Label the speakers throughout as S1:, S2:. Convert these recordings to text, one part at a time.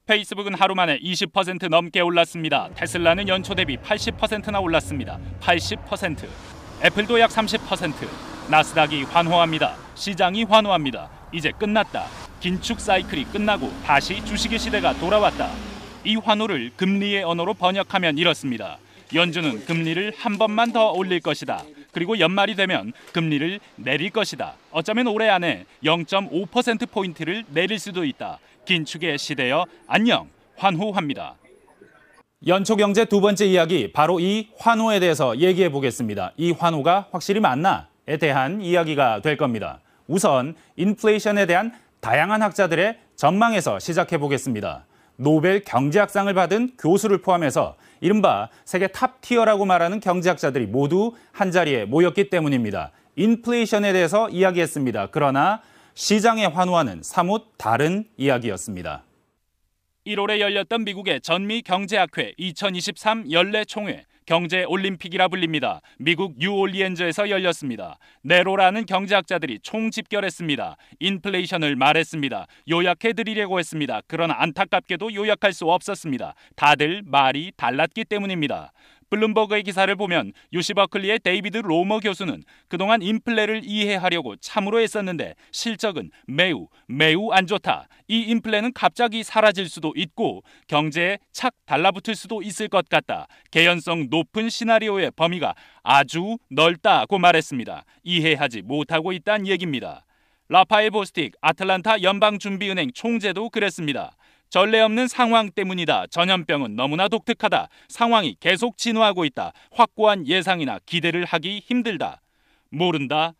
S1: 페이스북은 하루 만에 20% 넘게 올랐습니다. 테슬라는 연초 대비 80%나 올랐습니다. 80%. 애플도 약 30%. 나스닥이 환호합니다. 시장이 환호합니다. 이제 끝났다. 긴축 사이클이 끝나고 다시 주식의 시대가 돌아왔다. 이 환호를 금리의 언어로 번역하면 이렇습니다. 연준은 금리를 한 번만 더 올릴 것이다. 그리고 연말이 되면 금리를 내릴 것이다. 어쩌면 올해 안에 0.5%포인트를 내릴 수도 있다. 긴축의 시대여 안녕, 환호합니다. 연초 경제 두 번째 이야기, 바로 이 환호에 대해서 얘기해 보겠습니다. 이 환호가 확실히 맞나에 대한 이야기가 될 겁니다. 우선 인플레이션에 대한 다양한 학자들의 전망에서 시작해 보겠습니다. 노벨 경제학상을 받은 교수를 포함해서 이른바 세계 탑티어라고 말하는 경제학자들이 모두 한자리에 모였기 때문입니다. 인플레이션에 대해서 이야기했습니다. 그러나 시장의 환호와는 사뭇 다른 이야기였습니다. 1월에 열렸던 미국의 전미 경제학회 2023 연례 총회, 경제 올림픽이라 불립니다. 미국 뉴올리언즈에서 열렸습니다. 네로라는 경제학자들이 총집결했습니다. 인플레이션을 말했습니다. 요약해드리려고 했습니다. 그러나 안타깝게도 요약할 수 없었습니다. 다들 말이 달랐기 때문입니다. 블룸버그의 기사를 보면 UC 버클리의 데이비드 로머 교수는 그동안 인플레를 이해하려고 참으로 애썼는데 실적은 매우 안 좋다. 이 인플레는 갑자기 사라질 수도 있고 경제에 착 달라붙을 수도 있을 것 같다. 개연성 높은 시나리오의 범위가 아주 넓다고 말했습니다. 이해하지 못하고 있다는 얘기입니다. 라파엘 보스틱 아틀란타 연방준비은행 총재도 그랬습니다. 전례 없는 상황 때문이다. 전염병은 너무나 독특하다. 상황이 계속 진화하고 있다. 확고한 예상이나 기대를 하기 힘들다. 모른다.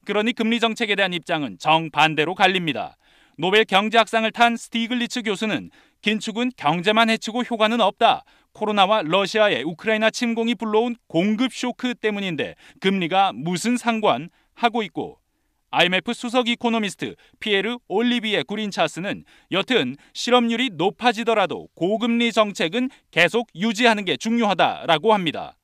S1: 그러니 금리 정책에 대한 입장은 정반대로 갈립니다. 노벨 경제학상을 탄 스티글리츠 교수는 긴축은 경제만 해치고 효과는 없다. 코로나와 러시아의 우크라이나 침공이 불러온 공급 쇼크 때문인데 금리가 무슨 상관 하고 있고, IMF 수석 이코노미스트 피에르 올리비에 구린차스는 여튼 실업률이 높아지더라도 고금리 정책은 계속 유지하는 게 중요하다라고 합니다.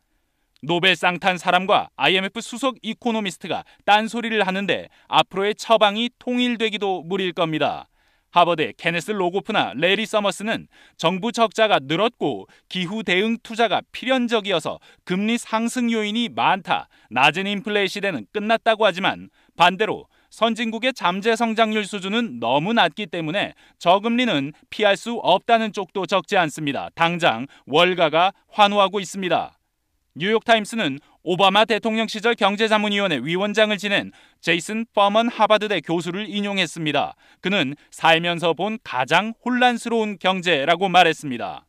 S1: 노벨상 탄 사람과 IMF 수석 이코노미스트가 딴소리를 하는데 앞으로의 처방이 통일되기도 무리일 겁니다. 하버드의 케네스 로고프나 레리 서머스는 정부 적자가 늘었고 기후 대응 투자가 필연적이어서 금리 상승 요인이 많다. 낮은 인플레 시대는 끝났다고 하지만 반대로 선진국의 잠재 성장률 수준은 너무 낮기 때문에 저금리는 피할 수 없다는 쪽도 적지 않습니다. 당장 월가가 환호하고 있습니다. 뉴욕타임스는 오바마 대통령 시절 경제자문위원회 위원장을 지낸 제이슨 퍼먼 하버드대 교수를 인용했습니다. 그는 살면서 본 가장 혼란스러운 경제라고 말했습니다.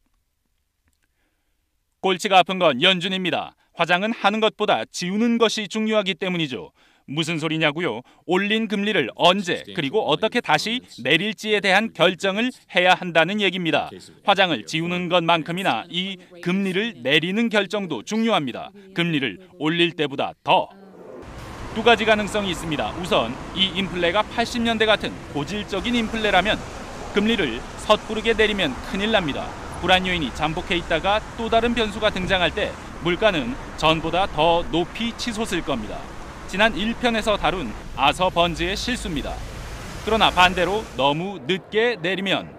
S1: 골치가 아픈 건 연준입니다. 화장은 하는 것보다 지우는 것이 중요하기 때문이죠. 무슨 소리냐고요? 올린 금리를 언제 그리고 어떻게 다시 내릴지에 대한 결정을 해야 한다는 얘기입니다. 화장을 지우는 것만큼이나 이 금리를 내리는 결정도 중요합니다. 금리를 올릴 때보다 더. 두 가지 가능성이 있습니다. 우선 이 인플레가 80년대 같은 고질적인 인플레라면 금리를 섣부르게 내리면 큰일 납니다. 불안 요인이 잠복해 있다가 또 다른 변수가 등장할 때 물가는 전보다 더 높이 치솟을 겁니다. 지난 1편에서 다룬 아서 번즈의 실수입니다. 그러나 반대로 너무 늦게 내리면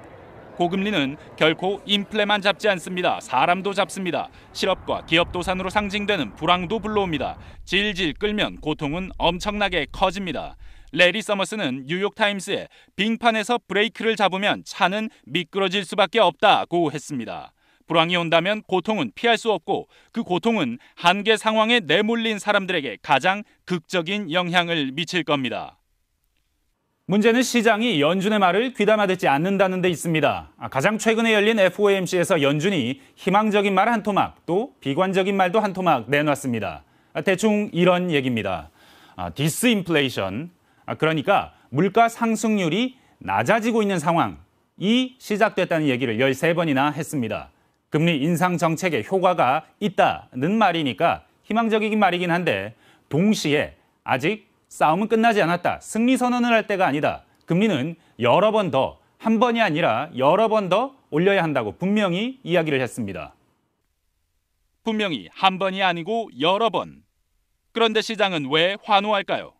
S1: 고금리는 결코 인플레만 잡지 않습니다. 사람도 잡습니다. 실업과 기업 도산으로 상징되는 불황도 불러옵니다. 질질 끌면 고통은 엄청나게 커집니다. 레리 서머스는 뉴욕타임스에 빙판에서 브레이크를 잡으면 차는 미끄러질 수밖에 없다고 했습니다. 불황이 온다면 고통은 피할 수 없고 그 고통은 한계 상황에 내몰린 사람들에게 가장 극적인 영향을 미칠 겁니다. 문제는 시장이 연준의 말을 귀담아 듣지 않는다는 데 있습니다. 가장 최근에 열린 FOMC에서 연준이 희망적인 말 한 토막, 또 비관적인 말도 한 토막 내놨습니다. 대충 이런 얘기입니다. 디스인플레이션, 그러니까 물가 상승률이 낮아지고 있는 상황이 시작됐다는 얘기를 13번이나 했습니다. 금리 인상 정책에 효과가 있다는 말이니까 희망적이긴 말이긴 한데 동시에 아직 싸움은 끝나지 않았다. 승리 선언을 할 때가 아니다. 금리는 여러 번 더, 한 번이 아니라 여러 번 더 올려야 한다고 분명히 이야기를 했습니다. 분명히 한 번이 아니고 여러 번. 그런데 시장은 왜 환호할까요?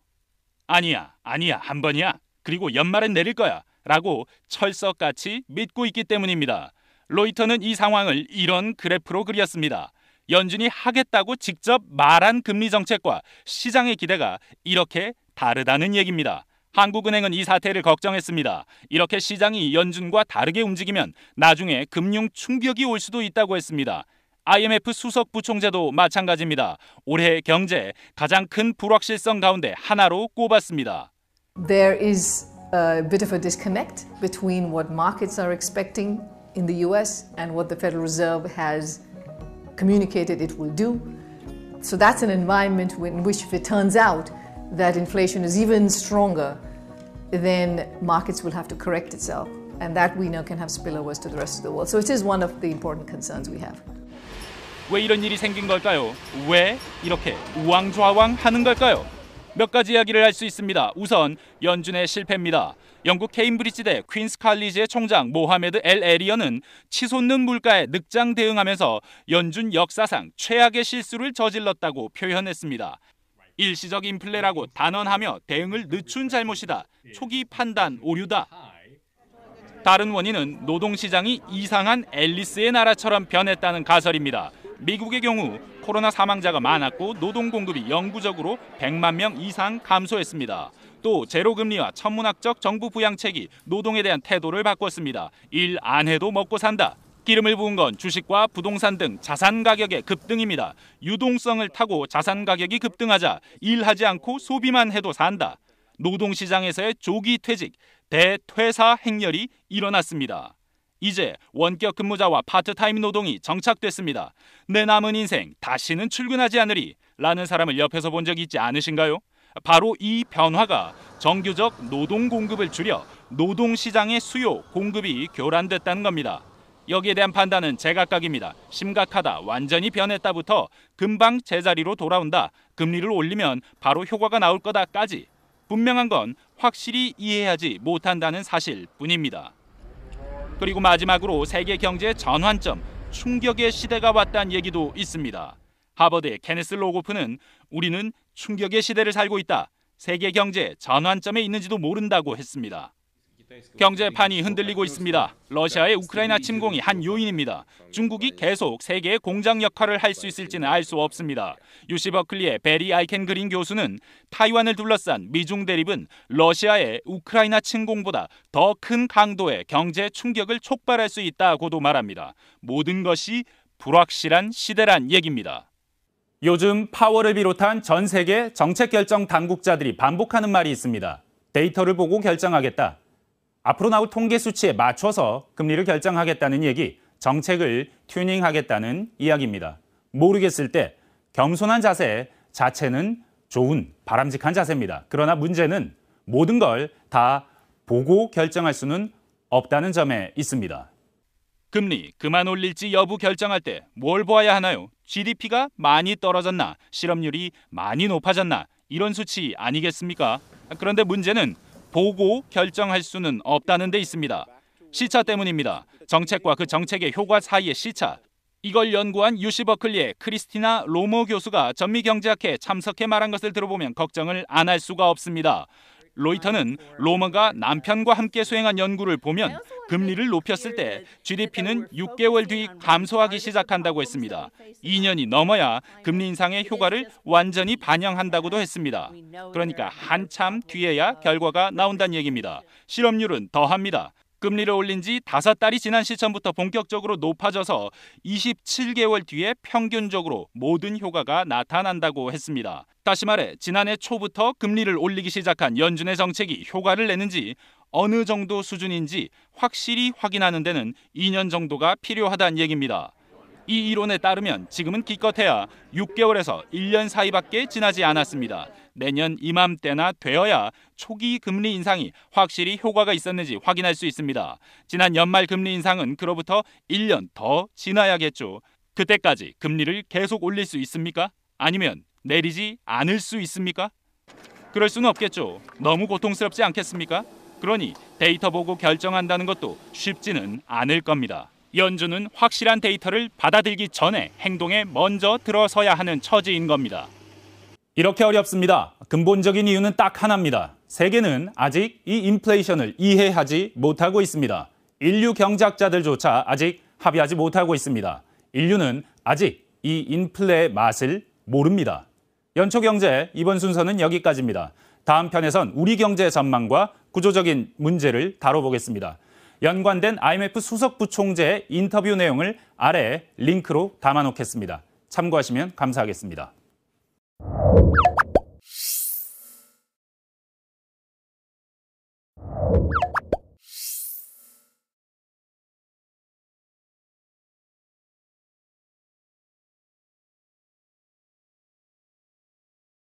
S1: 아니야, 한 번이야. 그리고 연말엔 내릴 거야. 라고 철석같이 믿고 있기 때문입니다. 로이터는 이 상황을 이런 그래프로 그렸습니다. 연준이 하겠다고 직접 말한 금리 정책과 시장의 기대가 이렇게 다르다는 얘기입니다. 한국은행은 이 사태를 걱정했습니다. 이렇게 시장이 연준과 다르게 움직이면 나중에 금융 충격이 올 수도 있다고 했습니다. IMF 수석 부총재도 마찬가지입니다. 올해 경제 가장 큰 불확실성 가운데 하나로 꼽았습니다.
S2: There is a bit of a disconnect between what markets are expecting in the US and what the Federal Reserve has communicated it will do. So that's an environment in which if it turns out that inflation is even stronger, then markets will have to correct itself. And that we know can have spillovers to the rest of the world. So it is one of the important concerns we have.
S1: 왜 이런 일이 생긴 걸까요? 왜 이렇게 우왕좌왕 하는 걸까요? 몇 가지 이야기를 할 수 있습니다. 우선 연준의 실패입니다. 영국 케임브리지대 퀸스 칼리지의 총장 모하메드 엘 에리언은 치솟는 물가에 늑장 대응하면서 연준 역사상 최악의 실수를 저질렀다고 표현했습니다. 일시적 인플레라고 단언하며 대응을 늦춘 잘못이다. 초기 판단 오류다. 다른 원인은 노동시장이 이상한 앨리스의 나라처럼 변했다는 가설입니다. 미국의 경우 코로나 사망자가 많았고 노동 공급이 영구적으로 100만 명 이상 감소했습니다. 또 제로금리와 천문학적 정부 부양책이 노동에 대한 태도를 바꿨습니다. 일 안 해도 먹고 산다. 기름을 부은 건 주식과 부동산 등 자산 가격의 급등입니다. 유동성을 타고 자산 가격이 급등하자 일하지 않고 소비만 해도 산다. 노동시장에서의 조기 퇴직, 대퇴사 행렬이 일어났습니다. 이제 원격 근무자와 파트타임 노동이 정착됐습니다. 내 남은 인생 다시는 출근하지 않으리 라는 사람을 옆에서 본 적 있지 않으신가요? 바로 이 변화가 정규적 노동 공급을 줄여 노동시장의 수요, 공급이 교란됐다는 겁니다. 여기에 대한 판단은 제각각입니다. 심각하다, 완전히 변했다부터 금방 제자리로 돌아온다, 금리를 올리면 바로 효과가 나올 거다까지 분명한 건 확실히 이해하지 못한다는 사실뿐입니다. 그리고 마지막으로 세계 경제의 전환점, 충격의 시대가 왔다는 얘기도 있습니다. 하버드의 케네스 로고프는 우리는 충격의 시대를 살고 있다. 세계 경제 전환점에 있는지도 모른다고 했습니다. 경제판이 흔들리고 있습니다. 러시아의 우크라이나 침공이 한 요인입니다. 중국이 계속 세계의 공장 역할을 할 수 있을지는 알 수 없습니다. UC 버클리의 베리 아이켄 그린 교수는 타이완을 둘러싼 미중 대립은 러시아의 우크라이나 침공보다 더 큰 강도의 경제 충격을 촉발할 수 있다고도 말합니다. 모든 것이 불확실한 시대란 얘기입니다. 요즘 파월을 비롯한 전 세계 정책 결정 당국자들이 반복하는 말이 있습니다. 데이터를 보고 결정하겠다. 앞으로 나올 통계 수치에 맞춰서 금리를 결정하겠다는 얘기, 정책을 튜닝하겠다는 이야기입니다. 모르겠을 때 겸손한 자세 자체는 좋은, 바람직한 자세입니다. 그러나 문제는 모든 걸 다 보고 결정할 수는 없다는 점에 있습니다. 금리 그만 올릴지 여부 결정할 때 뭘 보아야 하나요? GDP가 많이 떨어졌나? 실업률이 많이 높아졌나? 이런 수치 아니겠습니까? 그런데 문제는 보고 결정할 수는 없다는 데 있습니다. 시차 때문입니다. 정책과 그 정책의 효과 사이의 시차. 이걸 연구한 UC 버클리의 크리스티나 로모 교수가 전미경제학회에 참석해 말한 것을 들어보면 걱정을 안 할 수가 없습니다. 로이터는 로머가 남편과 함께 수행한 연구를 보면 금리를 높였을 때 GDP는 6개월 뒤 감소하기 시작한다고 했습니다. 2년이 넘어야 금리 인상의 효과를 완전히 반영한다고도 했습니다. 그러니까 한참 뒤에야 결과가 나온다는 얘기입니다. 실업률은 더합니다. 금리를 올린 지 5달이 지난 시점부터 본격적으로 높아져서 27개월 뒤에 평균적으로 모든 효과가 나타난다고 했습니다. 다시 말해 지난해 초부터 금리를 올리기 시작한 연준의 정책이 효과를 내는지 어느 정도 수준인지 확실히 확인하는 데는 2년 정도가 필요하다는 얘기입니다. 이 이론에 따르면 지금은 기껏해야 6개월에서 1년 사이밖에 지나지 않았습니다. 내년 이맘때나 되어야 초기 금리 인상이 확실히 효과가 있었는지 확인할 수 있습니다. 지난 연말 금리 인상은 그로부터 1년 더 지나야겠죠. 그때까지 금리를 계속 올릴 수 있습니까? 아니면 내리지 않을 수 있습니까? 그럴 수는 없겠죠. 너무 고통스럽지 않겠습니까? 그러니 데이터 보고 결정한다는 것도 쉽지는 않을 겁니다. 연준은 확실한 데이터를 받아들이기 전에 행동에 먼저 들어서야 하는 처지인 겁니다. 이렇게 어렵습니다. 근본적인 이유는 딱 하나입니다. 세계는 아직 이 인플레이션을 이해하지 못하고 있습니다. 인류 경제학자들조차 아직 합의하지 못하고 있습니다. 인류는 아직 이 인플레의 맛을 모릅니다. 연초경제 이번 순서는 여기까지입니다. 다음 편에선 우리 경제 전망과 구조적인 문제를 다뤄보겠습니다. 연관된 IMF 수석부총재의 인터뷰 내용을 아래 링크로 담아놓겠습니다. 참고하시면 감사하겠습니다.